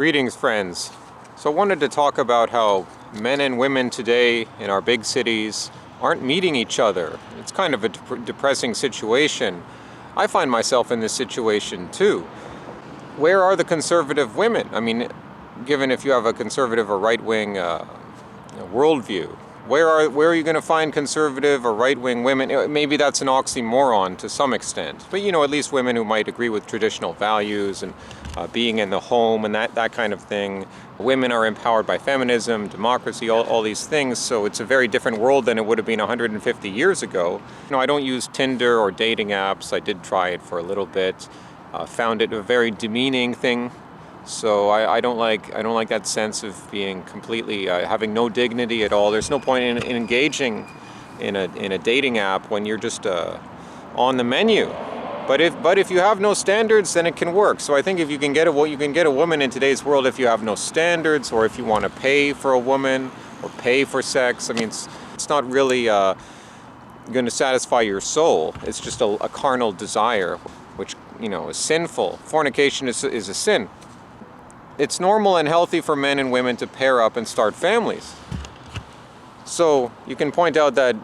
Greetings, friends. So I wanted to talk about how men and women today in our big cities aren't meeting each other. It's kind of a depressing situation. I find myself in this situation too. Where are the conservative women? I mean, given if you have a conservative or right-wing worldview, where are you going to find conservative or right-wing women? Maybe that's an oxymoron to some extent, but at least women who might agree with traditional values and being in the home and that kind of thing. Women are empowered by feminism, democracy, all these things, so it's a very different world than it would have been 150 years ago. I don't use Tinder or dating apps. I did try it for a little bit. Found it a very demeaning thing. So I don't like that sense of being completely having no dignity at all. There's no point in engaging in a dating app when you're just on the menu. But if you have no standards, then it can work. So I think if you can get a woman in today's world if you have no standards, or if you want to pay for a woman or pay for sex. I mean, it's not really going to satisfy your soul. It's just a carnal desire, which is sinful. Fornication is a sin. It's normal and healthy for men and women to pair up and start families. So you can point out that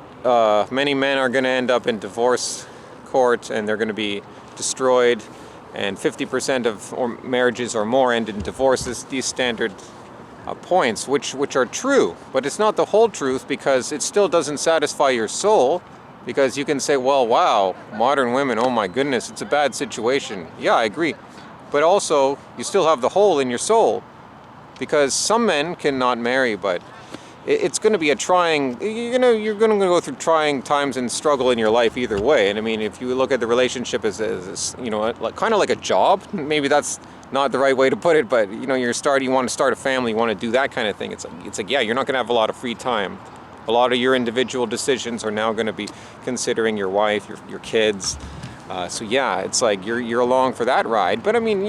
many men are going to end up in divorce court and they're going to be destroyed, and 50% of marriages or more end in divorces. These standard points, which are true, but it's not the whole truth, because it still doesn't satisfy your soul. Because you can say, well, wow, modern women, oh my goodness, it's a bad situation. Yeah, I agree. But also, you still have the hole in your soul, because some men cannot marry, but it's going to be a trying, you're going to go through trying times and struggle in your life either way. And I mean, if you look at the relationship as kind of like a job, maybe that's not the right way to put it, but you want to start a family, you want to do that kind of thing. It's like, yeah, you're not going to have a lot of free time. A lot of your individual decisions are now going to be considering your wife, your kids. So yeah, it's like you're along for that ride. But I mean,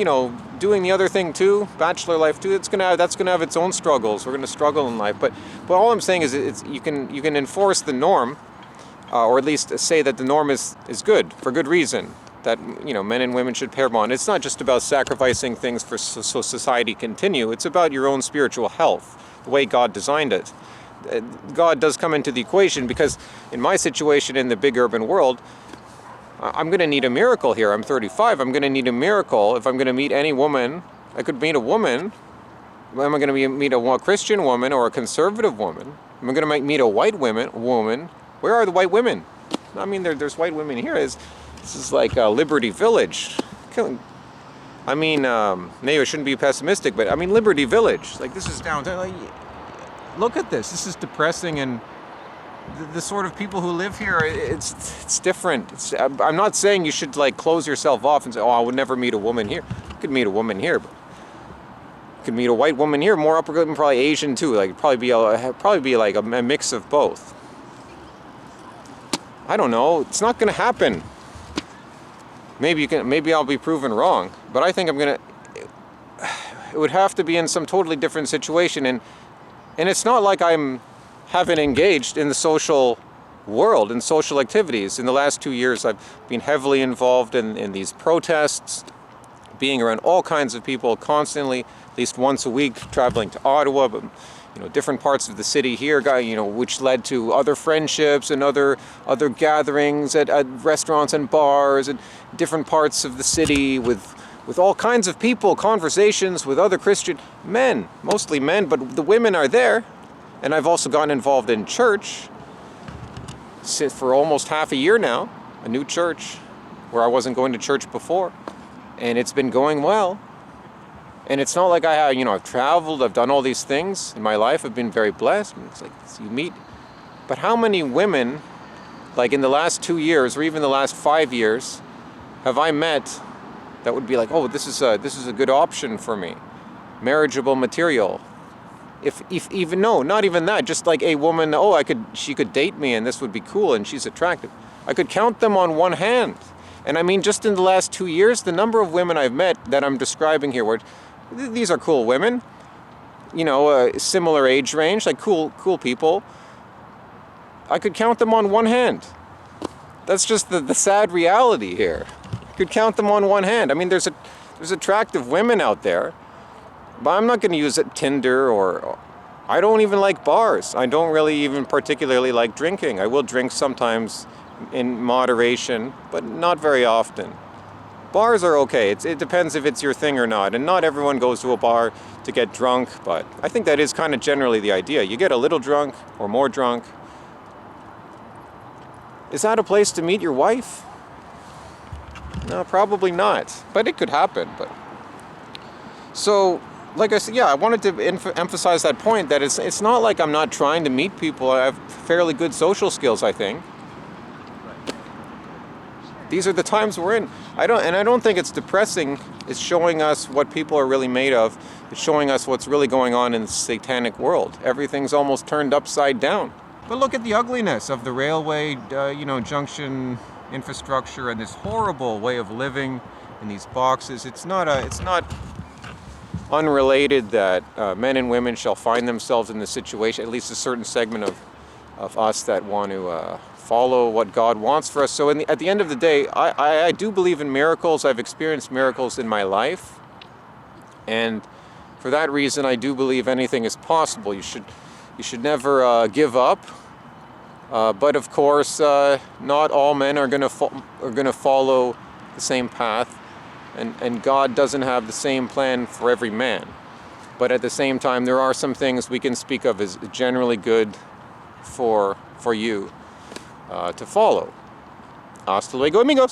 doing the other thing too, bachelor life too, that's gonna have its own struggles. We're gonna struggle in life. But all I'm saying is, you can enforce the norm, or at least say that the norm is good for good reason. That men and women should pair bond. It's not just about sacrificing things so society continue. It's about your own spiritual health, the way God designed it. God does come into the equation, because in my situation in the big urban world, I'm going to need a miracle here. I'm 35. I'm going to need a miracle. If I'm going to meet any woman, I could meet a woman. Am I going to meet a Christian woman or a conservative woman? Am I going to meet a white woman? Where are the white women? I mean, there's white women here. This is like a Liberty Village. I mean, maybe I shouldn't be pessimistic, but I mean, Liberty Village. Like, this is downtown. Look at this. This is depressing, and the sort of people who live here, it's different. I'm not saying you should close yourself off and say, oh, I would never meet a woman here. You could meet a woman here, but you could meet a white woman here, more upper, probably Asian too. Probably be like a mix of both. I don't know. It's not going to happen. Maybe I'll be proven wrong, but I think it would have to be in some totally different situation, and it's not like I haven't engaged in the social world, in social activities. In the last 2 years, I've been heavily involved in these protests, being around all kinds of people constantly, at least once a week, traveling to Ottawa, but different parts of the city here, which led to other friendships and other gatherings at restaurants and bars and different parts of the city with all kinds of people, conversations with other Christian men, mostly men, but the women are there. And I've also gotten involved in church for almost half a year now, a new church where I wasn't going to church before. And it's been going well. And it's not like I've traveled, I've done all these things in my life, I've been very blessed. And it's like, you meet. But how many women, in the last 2 years or even the last 5 years, have I met that would be like, oh, this is a good option for me, marriageable material? If even, no, not even that, just like a woman, she could date me and this would be cool and she's attractive. I could count them on one hand. And I mean, just in the last 2 years, the number of women I've met that I'm describing here, where these are cool women, similar age range, cool people. I could count them on one hand. That's just the sad reality here. I could count them on one hand. I mean, there's attractive women out there, But I'm not going to use it Tinder or I don't even like bars. I don't really even particularly like drinking. I will drink sometimes in moderation, but not very often. Bars are okay. It depends if it's your thing or not. And not everyone goes to a bar to get drunk, but I think that is kind of generally the idea. You get a little drunk or more drunk. Is that a place to meet your wife? No, probably not. But it could happen. But so, like I said, yeah, I wanted to emphasize that point that it's not like I'm not trying to meet people. I have fairly good social skills, I think. These are the times we're in. I don't think it's depressing. It's showing us what people are really made of. It's showing us what's really going on in the satanic world. Everything's almost turned upside down. But look at the ugliness of the railway, junction infrastructure and this horrible way of living in these boxes. It's not unrelated that men and women shall find themselves in this situation. At least a certain segment of us that want to follow what God wants for us. So at the end of the day, I do believe in miracles. I've experienced miracles in my life. And for that reason, I do believe anything is possible. You should never give up. But of course, not all men are going to follow the same path. And God doesn't have the same plan for every man. But at the same time, there are some things we can speak of as generally good for you to follow. Hasta luego, amigos.